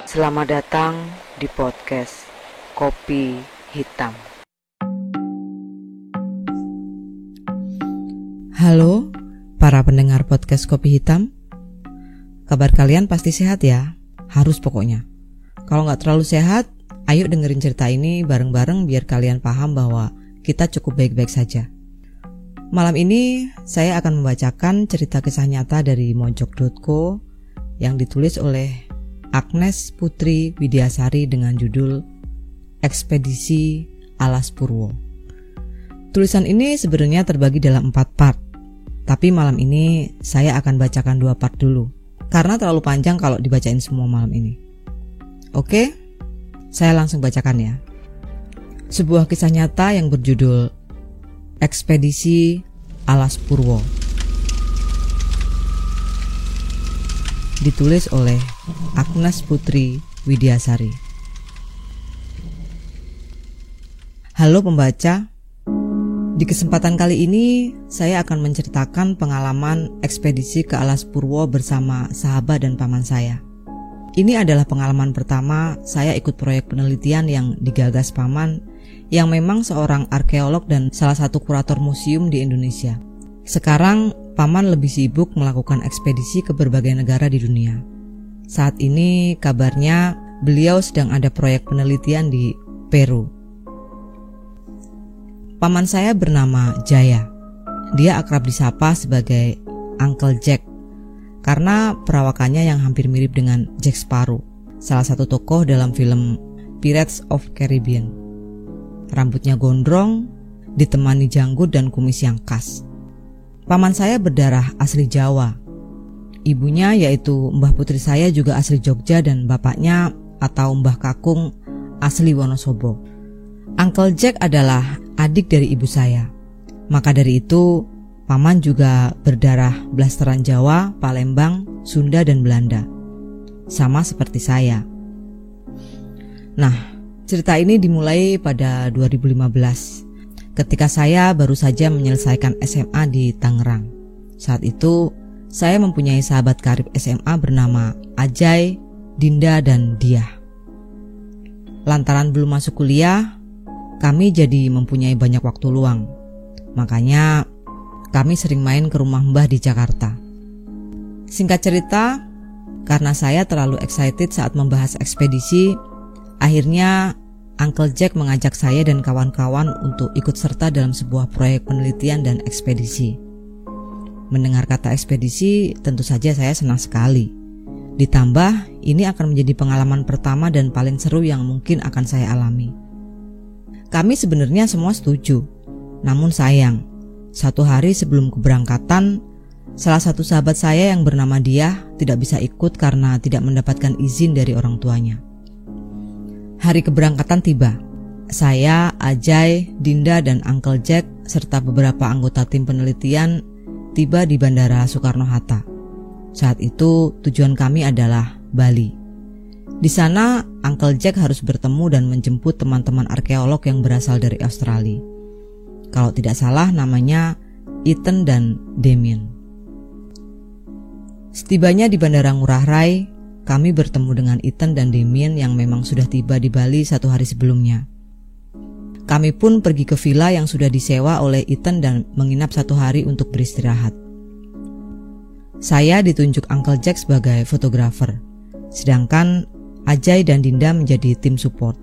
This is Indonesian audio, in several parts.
Selamat datang di podcast Kopi Hitam. Halo para pendengar podcast Kopi Hitam. Kabar kalian pasti sehat ya? Harus pokoknya. Kalau gak terlalu sehat, ayo dengerin cerita ini bareng-bareng biar kalian paham bahwa kita cukup baik-baik saja. Malam ini saya akan membacakan cerita kisah nyata dari mojok.co yang ditulis oleh Agnes Putri Widyasari dengan judul Ekspedisi Alas Purwo. Tulisan ini sebenarnya terbagi dalam 4 part, tapi malam ini saya akan bacakan 2 part dulu, karena terlalu panjang kalau dibacain semua malam ini. Oke, saya langsung bacakan ya. Sebuah kisah nyata yang berjudul Ekspedisi Alas Purwo, ditulis oleh Agnes Putri Widyasari. Halo pembaca, di kesempatan kali ini saya akan menceritakan pengalaman ekspedisi ke Alas Purwo bersama sahabat dan paman saya. Ini adalah pengalaman pertama saya ikut proyek penelitian yang digagas paman, yang memang seorang arkeolog dan salah satu kurator museum di Indonesia. Sekarang paman lebih sibuk melakukan ekspedisi ke berbagai negara di dunia. Saat ini kabarnya beliau sedang ada proyek penelitian di Peru. Paman saya bernama Jaya. Dia akrab disapa sebagai Uncle Jack karena perawakannya yang hampir mirip dengan Jack Sparrow, salah satu tokoh dalam film Pirates of Caribbean. Rambutnya gondrong, ditemani janggut dan kumis yang khas. Paman saya berdarah asli Jawa. Ibunya yaitu Mbah Putri saya juga asli Jogja dan bapaknya atau Mbah Kakung asli Wonosobo. Uncle Jack adalah adik dari ibu saya. Maka dari itu, paman juga berdarah blasteran Jawa, Palembang, Sunda dan Belanda. Sama seperti saya. Nah, cerita ini dimulai pada 2015. Ketika saya baru saja menyelesaikan SMA di Tangerang. Saat itu, saya mempunyai sahabat karib SMA bernama Ajay, Dinda, dan Diah. Lantaran belum masuk kuliah, kami jadi mempunyai banyak waktu luang. Makanya, kami sering main ke rumah Mbah di Jakarta. Singkat cerita, karena saya terlalu excited saat membahas ekspedisi, akhirnya Uncle Jack mengajak saya dan kawan-kawan untuk ikut serta dalam sebuah proyek penelitian dan ekspedisi. Mendengar kata ekspedisi, tentu saja saya senang sekali. Ditambah, ini akan menjadi pengalaman pertama dan paling seru yang mungkin akan saya alami. Kami sebenarnya semua setuju, namun sayang, 1 hari sebelum keberangkatan, salah satu sahabat saya yang bernama Diah tidak bisa ikut karena tidak mendapatkan izin dari orang tuanya. Hari keberangkatan tiba. Saya, Ajay, Dinda, dan Uncle Jack serta beberapa anggota tim penelitian tiba di Bandara Soekarno-Hatta. Saat itu tujuan kami adalah Bali. Di sana Uncle Jack harus bertemu dan menjemput teman-teman arkeolog yang berasal dari Australia. Kalau tidak salah namanya Ethan dan Damien. Setibanya di Bandara Ngurah Rai, kami bertemu dengan Ethan dan Damien yang memang sudah tiba di Bali 1 hari sebelumnya. Kami pun pergi ke villa yang sudah disewa oleh Ethan dan menginap 1 hari untuk beristirahat. Saya ditunjuk Uncle Jack sebagai fotografer, sedangkan Ajay dan Dinda menjadi tim support.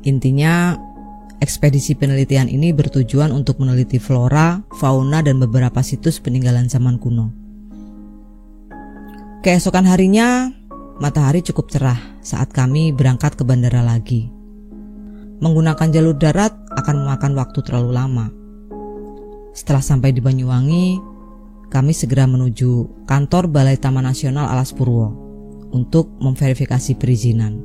Intinya, ekspedisi penelitian ini bertujuan untuk meneliti flora, fauna, dan beberapa situs peninggalan zaman kuno. Keesokan harinya, matahari cukup cerah saat kami berangkat ke bandara lagi. Menggunakan jalur darat akan memakan waktu terlalu lama. Setelah sampai di Banyuwangi, kami segera menuju kantor Balai Taman Nasional Alas Purwo untuk memverifikasi perizinan.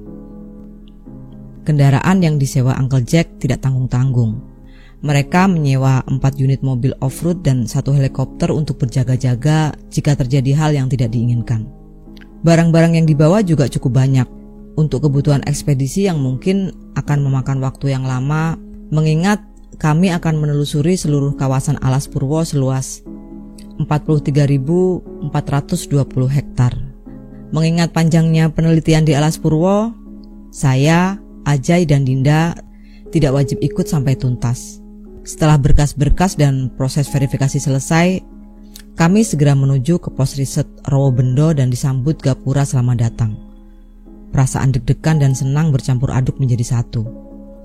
Kendaraan yang disewa Uncle Jack tidak tanggung-tanggung. Mereka menyewa 4 unit mobil off-road dan 1 helikopter untuk berjaga-jaga jika terjadi hal yang tidak diinginkan. Barang-barang yang dibawa juga cukup banyak untuk kebutuhan ekspedisi yang mungkin akan memakan waktu yang lama, mengingat kami akan menelusuri seluruh kawasan Alas Purwo seluas 43.420 hektar Mengingat panjangnya penelitian di Alas Purwo, saya, Ajay dan Dinda tidak wajib ikut sampai tuntas. Setelah berkas-berkas dan proses verifikasi selesai, kami segera menuju ke pos riset Rawabendo dan disambut gapura selamat datang. Perasaan deg-degan dan senang bercampur aduk menjadi satu.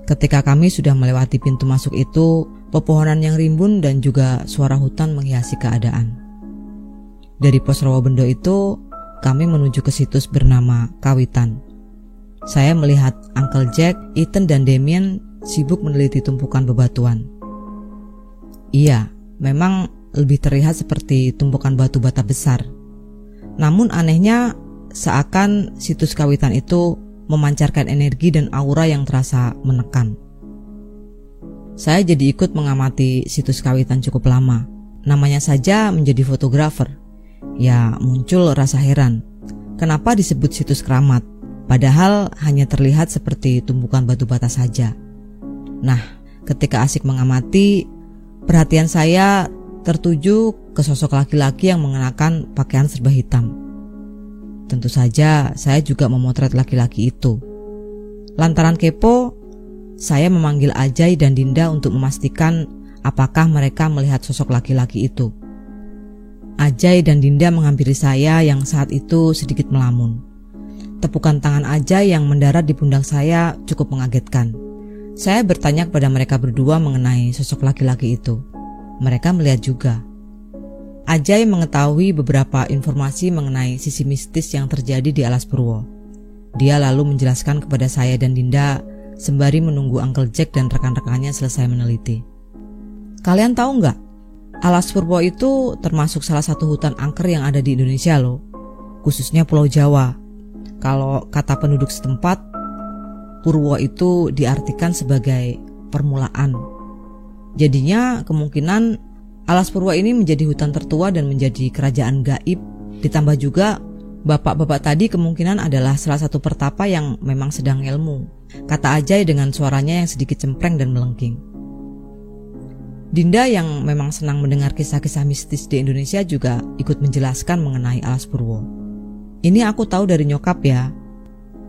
Ketika kami sudah melewati pintu masuk itu, pepohonan yang rimbun dan juga suara hutan menghiasi keadaan. Dari pos Rawabendo itu, kami menuju ke situs bernama Kawitan. Saya melihat Uncle Jack, Ethan dan Damien sibuk meneliti tumpukan bebatuan. Iya, memang lebih terlihat seperti tumpukan batu bata besar. Namun anehnya, seakan situs Kawitan itu memancarkan energi dan aura yang terasa menekan. Saya jadi ikut mengamati situs Kawitan cukup lama. Namanya saja menjadi fotografer. Ya, muncul rasa heran. Kenapa disebut situs keramat? Padahal hanya terlihat seperti tumpukan batu bata saja. Nah, ketika asik mengamati, perhatian saya tertuju ke sosok laki-laki yang mengenakan pakaian serba hitam. Tentu saja saya juga memotret laki-laki itu. Lantaran kepo, saya memanggil Ajay dan Dinda untuk memastikan apakah mereka melihat sosok laki-laki itu. Ajay dan Dinda menghampiri saya yang saat itu sedikit melamun. Tepukan tangan Ajay yang mendarat di pundak saya cukup mengagetkan. Saya bertanya kepada mereka berdua mengenai sosok laki-laki itu. Mereka melihat juga. Ajay mengetahui beberapa informasi mengenai sisi mistis yang terjadi di Alas Purwo. Dia lalu menjelaskan kepada saya dan Dinda sembari menunggu Uncle Jack dan rekan-rekannya selesai meneliti. Kalian tahu nggak? Alas Purwo itu termasuk salah satu hutan angker yang ada di Indonesia loh, khususnya Pulau Jawa. Kalau kata penduduk setempat, Purwo itu diartikan sebagai permulaan. Jadinya kemungkinan Alas Purwo ini menjadi hutan tertua dan menjadi kerajaan gaib. Ditambah juga bapak-bapak tadi kemungkinan adalah salah satu pertapa yang memang sedang ilmu, kata Ajay dengan suaranya yang sedikit cempreng dan melengking. Dinda yang memang senang mendengar kisah-kisah mistis di Indonesia juga ikut menjelaskan mengenai Alas Purwo. Ini aku tahu dari nyokap ya.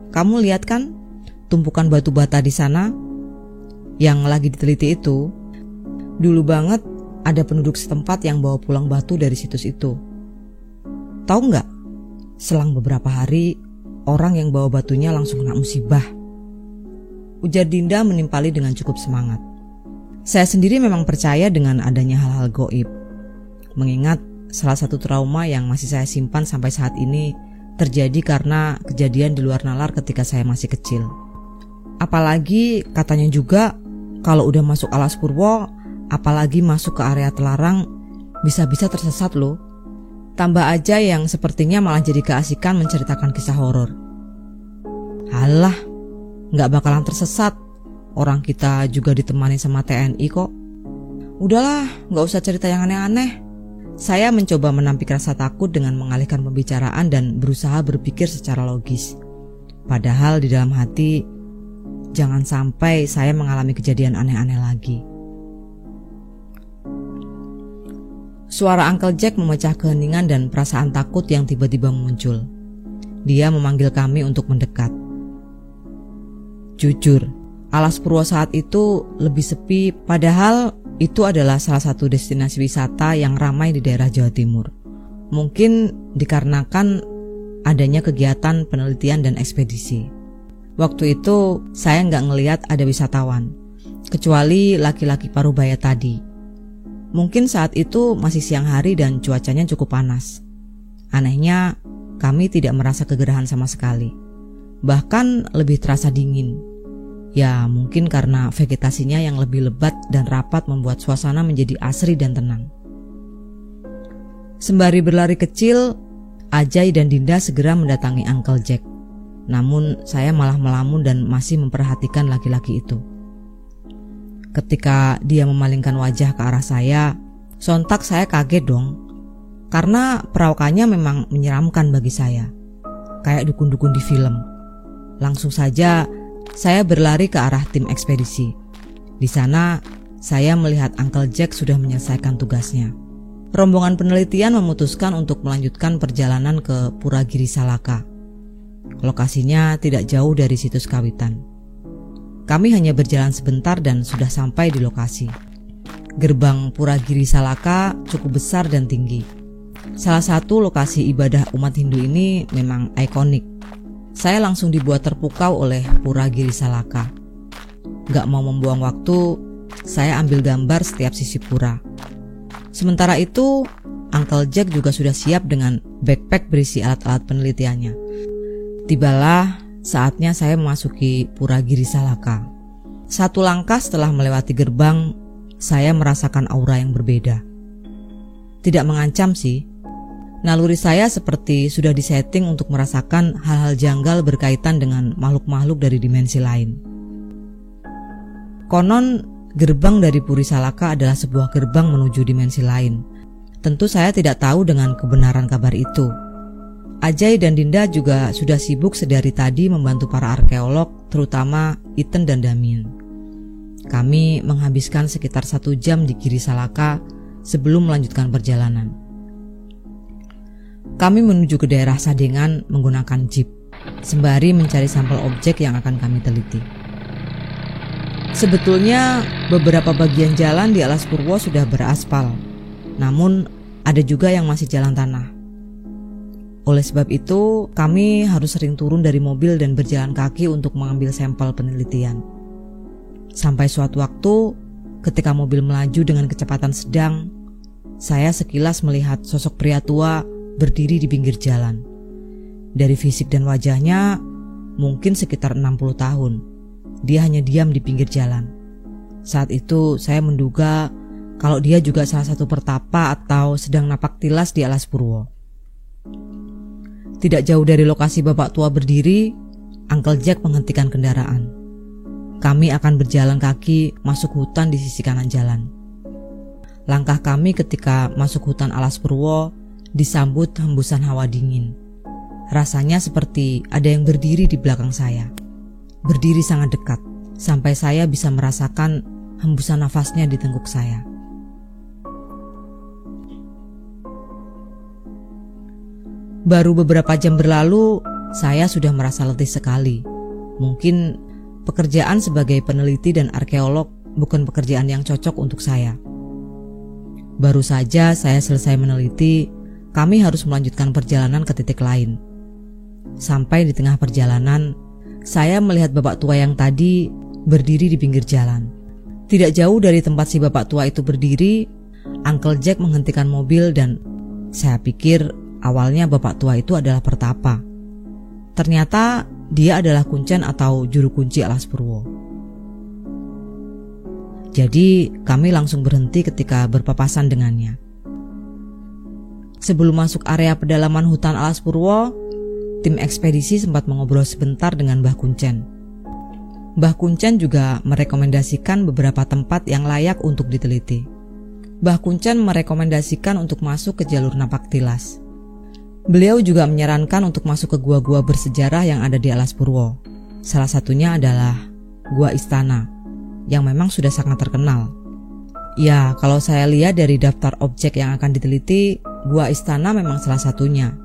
Kamu lihat kan tumpukan batu bata di sana yang lagi diteliti itu? Dulu banget ada penduduk setempat yang bawa pulang batu dari situs itu. Tahu nggak? Selang beberapa hari orang yang bawa batunya langsung kena musibah. Ujar Dinda menimpali dengan cukup semangat. Saya sendiri memang percaya dengan adanya hal-hal goib. Mengingat salah satu trauma yang masih saya simpan sampai saat ini terjadi karena kejadian di luar nalar ketika saya masih kecil. Apalagi katanya juga kalau udah masuk Alas Purwo, apalagi masuk ke area terlarang, bisa-bisa tersesat loh. Tambah aja yang sepertinya malah jadi keasikan menceritakan kisah horor. Halah, gak bakalan tersesat. Orang kita juga ditemani sama TNI kok. Udahlah, gak usah cerita yang aneh-aneh. Saya mencoba menampik rasa takut dengan mengalihkan pembicaraan dan berusaha berpikir secara logis. Padahal di dalam hati, jangan sampai saya mengalami kejadian aneh-aneh lagi. Suara Uncle Jack memecah keheningan dan perasaan takut yang tiba-tiba muncul. Dia memanggil kami untuk mendekat. Jujur, Alas Purwo saat itu lebih sepi, padahal itu adalah salah satu destinasi wisata yang ramai di daerah Jawa Timur. Mungkin dikarenakan adanya kegiatan penelitian dan ekspedisi. Waktu itu saya nggak ngelihat ada wisatawan, kecuali laki-laki parubaya tadi. Mungkin saat itu masih siang hari dan cuacanya cukup panas. Anehnya, kami tidak merasa kegerahan sama sekali. Bahkan lebih terasa dingin. Ya mungkin karena vegetasinya yang lebih lebat dan rapat membuat suasana menjadi asri dan tenang. Sembari berlari kecil, Ajay dan Dinda segera mendatangi Uncle Jack. Namun saya malah melamun dan masih memperhatikan laki-laki itu. Ketika dia memalingkan wajah ke arah saya, sontak saya kaget dong. Karena perawakannya memang menyeramkan bagi saya. Kayak dukun-dukun di film. Langsung saja saya berlari ke arah tim ekspedisi. Di sana, saya melihat Uncle Jack sudah menyelesaikan tugasnya. rombongan penelitian memutuskan untuk melanjutkan perjalanan ke Pura Giri Salaka. Lokasinya tidak jauh dari situs Kawitan. Kami hanya berjalan sebentar dan sudah sampai di lokasi. Gerbang Pura Giri Salaka cukup besar dan tinggi. Salah satu lokasi ibadah umat Hindu ini memang ikonik. Saya langsung dibuat terpukau oleh Pura Giri Salaka. Gak mau membuang waktu, saya ambil gambar setiap sisi pura. Sementara itu, Uncle Jack juga sudah siap dengan backpack berisi alat-alat penelitiannya. Tibalah saatnya saya memasuki Pura Giri Salaka. Satu langkah setelah melewati gerbang, saya merasakan aura yang berbeda. Tidak mengancam sih. Naluri saya seperti sudah disetting untuk merasakan hal-hal janggal berkaitan dengan makhluk-makhluk dari dimensi lain. Konon, gerbang dari Puri Salaka adalah sebuah gerbang menuju dimensi lain. Tentu saya tidak tahu dengan kebenaran kabar itu. Ajay dan Dinda juga sudah sibuk sedari tadi membantu para arkeolog, terutama Ethan dan Damien. Kami menghabiskan sekitar 1 jam di Giri Salaka sebelum melanjutkan perjalanan. Kami menuju ke daerah Sadengan menggunakan jeep, sembari mencari sampel objek yang akan kami teliti. Sebetulnya beberapa bagian jalan di Alas Purwo sudah beraspal, namun ada juga yang masih jalan tanah. Oleh sebab itu, kami harus sering turun dari mobil dan berjalan kaki untuk mengambil sampel penelitian. Sampai suatu waktu, ketika mobil melaju dengan kecepatan sedang, saya sekilas melihat sosok pria tua berdiri di pinggir jalan. Dari fisik dan wajahnya, mungkin sekitar 60 tahun. Dia hanya diam di pinggir jalan. Saat itu saya menduga kalau dia juga salah satu pertapa atau sedang napak tilas di Alas Purwo. Tidak jauh dari lokasi bapak tua berdiri, Uncle Jack menghentikan kendaraan. Kami akan berjalan kaki masuk hutan di sisi kanan jalan. Langkah kami ketika masuk hutan Alas Purwo disambut hembusan hawa dingin. Rasanya seperti ada yang berdiri di belakang saya. Berdiri sangat dekat, sampai saya bisa merasakan hembusan nafasnya di tengkuk saya. Baru beberapa jam berlalu, saya sudah merasa letih sekali. Mungkin pekerjaan sebagai peneliti dan arkeolog bukan pekerjaan yang cocok untuk saya. Baru saja saya selesai meneliti, kami harus melanjutkan perjalanan ke titik lain. Sampai di tengah perjalanan, saya melihat bapak tua yang tadi berdiri di pinggir jalan. Tidak jauh dari tempat si bapak tua itu berdiri, Uncle Jack menghentikan mobil dan saya pikir awalnya bapak tua itu adalah pertapa. Ternyata dia adalah kuncen atau juru kunci Alas Purwo. Jadi kami langsung berhenti ketika berpapasan dengannya. Sebelum masuk area pedalaman hutan Alas Purwo, tim ekspedisi sempat mengobrol sebentar dengan Mbah Kuncen. Mbah Kuncen juga merekomendasikan beberapa tempat yang layak untuk diteliti. Mbah Kuncen merekomendasikan untuk masuk ke jalur napak tilas. Beliau juga menyarankan untuk masuk ke gua-gua bersejarah yang ada di Alas Purwo. Salah satunya adalah Gua Istana, yang memang sudah sangat terkenal. Ya, kalau saya lihat dari daftar objek yang akan diteliti, Gua Istana memang salah satunya.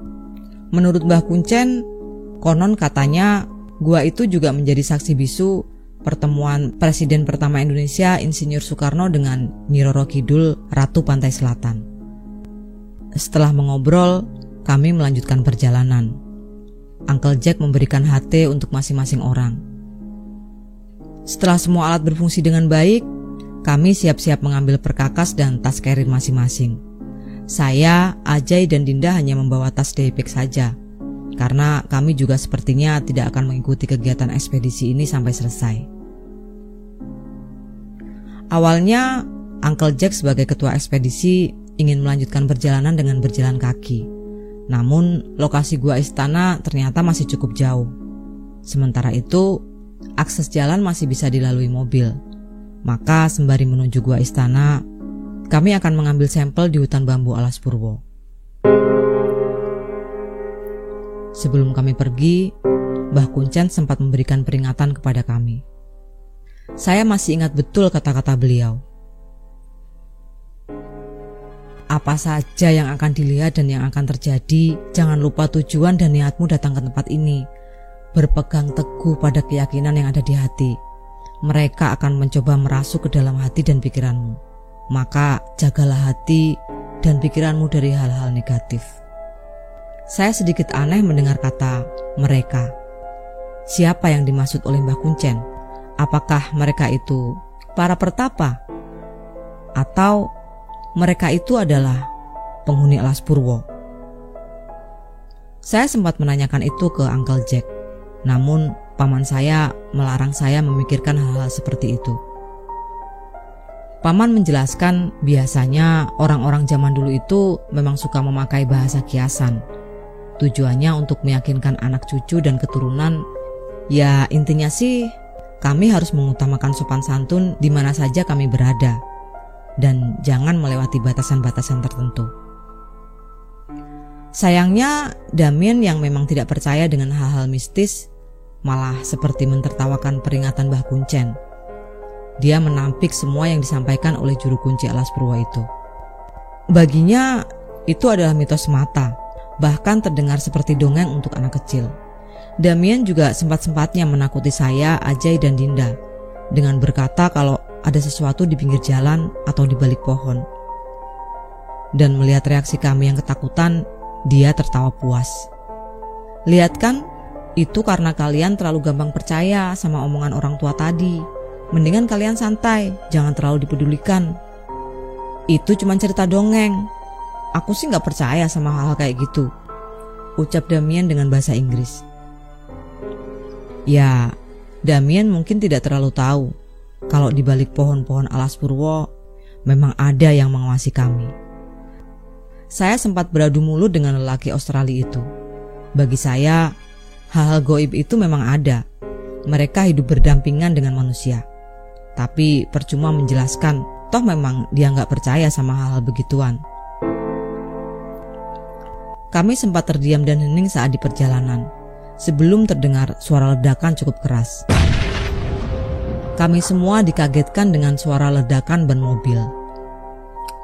Menurut Mbah Kuncen, konon katanya gua itu juga menjadi saksi bisu pertemuan Presiden pertama Indonesia Insinyur Soekarno dengan Nyi Roro Kidul, Ratu Pantai Selatan. Setelah mengobrol, kami melanjutkan perjalanan. Uncle Jack memberikan HT untuk masing-masing orang. Setelah semua alat berfungsi dengan baik, kami siap-siap mengambil perkakas dan tas carrier masing-masing. Saya, Ajay, dan Dinda hanya membawa tas daypack saja, karena kami juga sepertinya tidak akan mengikuti kegiatan ekspedisi ini sampai selesai. Awalnya, Uncle Jack sebagai ketua ekspedisi ingin melanjutkan perjalanan dengan berjalan kaki. Namun, lokasi Gua Istana ternyata masih cukup jauh. Sementara itu, akses jalan masih bisa dilalui mobil. Maka sembari menuju Gua Istana, kami akan mengambil sampel di hutan bambu Alas Purwo. Sebelum kami pergi, Mbah Kuncen sempat memberikan peringatan kepada kami. Saya masih ingat betul kata-kata beliau. Apa saja yang akan dilihat dan yang akan terjadi, jangan lupa tujuan dan niatmu datang ke tempat ini. Berpegang teguh pada keyakinan yang ada di hati. Mereka akan mencoba merasuk ke dalam hati dan pikiranmu. Maka jagalah hati dan pikiranmu dari hal-hal negatif. Saya sedikit aneh mendengar kata mereka. Siapa yang dimaksud oleh Mbah Kuncen? Apakah mereka itu para pertapa? Atau mereka itu adalah penghuni Alas Purwo? Saya sempat menanyakan itu ke Uncle Jack. Namun paman saya melarang saya memikirkan hal-hal seperti itu. Paman menjelaskan biasanya orang-orang zaman dulu itu memang suka memakai bahasa kiasan. Tujuannya untuk meyakinkan anak cucu dan keturunan. Ya intinya sih kami harus mengutamakan sopan santun di mana saja kami berada. Dan jangan melewati batasan-batasan tertentu. Sayangnya Damien yang memang tidak percaya dengan hal-hal mistis malah seperti mentertawakan peringatan Mbah Kuncen. Dia menampik semua yang disampaikan oleh juru kunci Alas Purwo itu. Baginya itu adalah mitos semata, bahkan terdengar seperti dongeng untuk anak kecil. Damien juga sempat-sempatnya menakuti saya, Ajay dan Dinda dengan berkata kalau ada sesuatu di pinggir jalan atau di balik pohon. Dan melihat reaksi kami yang ketakutan, dia tertawa puas. Lihat kan, itu karena kalian terlalu gampang percaya sama omongan orang tua tadi. Mendingan kalian santai, jangan terlalu dipedulikan. Itu cuma cerita dongeng. Aku sih gak percaya sama hal-hal kayak gitu, ucap Damien dengan bahasa Inggris. Ya, Damien mungkin tidak terlalu tahu kalau di balik pohon-pohon Alas Purwo memang ada yang mengawasi kami. Saya sempat beradu mulut dengan lelaki Australia itu. Bagi saya, hal-hal goib itu memang ada. Mereka hidup berdampingan dengan manusia. Tapi percuma menjelaskan, toh memang dia nggak percaya sama hal-hal begituan. Kami sempat terdiam dan hening saat di perjalanan, sebelum terdengar suara ledakan cukup keras. Kami semua dikagetkan dengan suara ledakan ban mobil.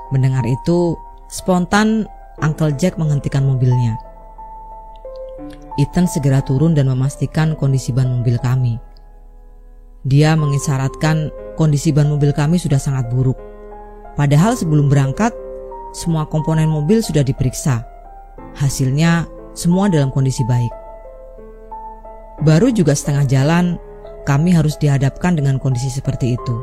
Mendengar itu, spontan Uncle Jack menghentikan mobilnya. Ethan segera turun dan memastikan kondisi ban mobil kami. Dia mengisyaratkan kondisi ban mobil kami sudah sangat buruk. Padahal sebelum berangkat, semua komponen mobil sudah diperiksa. Hasilnya semua dalam kondisi baik. Baru juga setengah jalan, kami harus dihadapkan dengan kondisi seperti itu.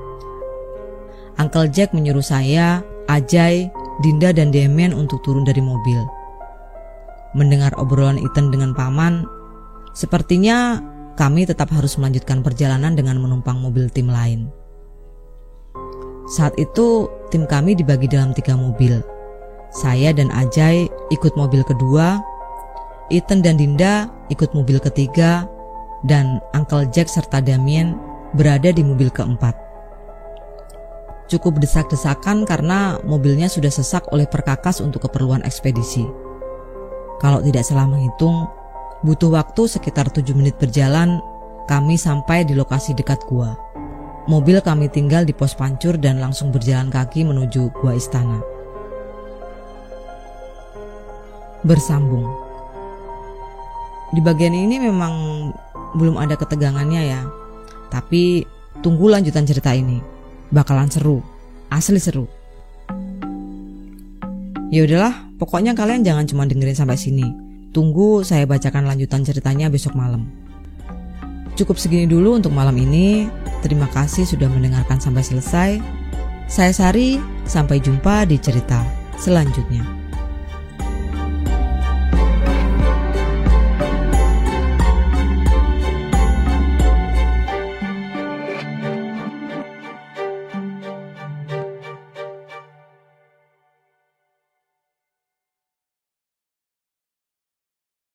Uncle Jack menyuruh saya, Ajay, Dinda dan Damien untuk turun dari mobil. Mendengar obrolan Ethan dengan paman, sepertinya kami tetap harus melanjutkan perjalanan dengan menumpang mobil tim lain. Saat itu tim kami dibagi dalam 3 mobil. Saya dan Ajay ikut mobil kedua, Ethan dan Dinda ikut mobil ketiga, dan Uncle Jack serta Damien berada di mobil keempat. Cukup desak-desakan karena mobilnya sudah sesak oleh perkakas untuk keperluan ekspedisi. Kalau tidak salah menghitung, butuh waktu sekitar 7 menit berjalan, kami sampai di lokasi dekat gua. Mobil kami tinggal di pos pancur dan langsung berjalan kaki menuju gua istana. Bersambung. Di bagian ini memang belum ada ketegangannya ya. Tapi tunggu lanjutan cerita ini. Bakalan seru. Asli seru. Ya udahlah, pokoknya kalian jangan cuma dengerin sampai sini. Tunggu saya bacakan lanjutan ceritanya besok malam. Cukup segini dulu untuk malam ini. Terima kasih sudah mendengarkan sampai selesai. Saya Sari, sampai jumpa di cerita selanjutnya.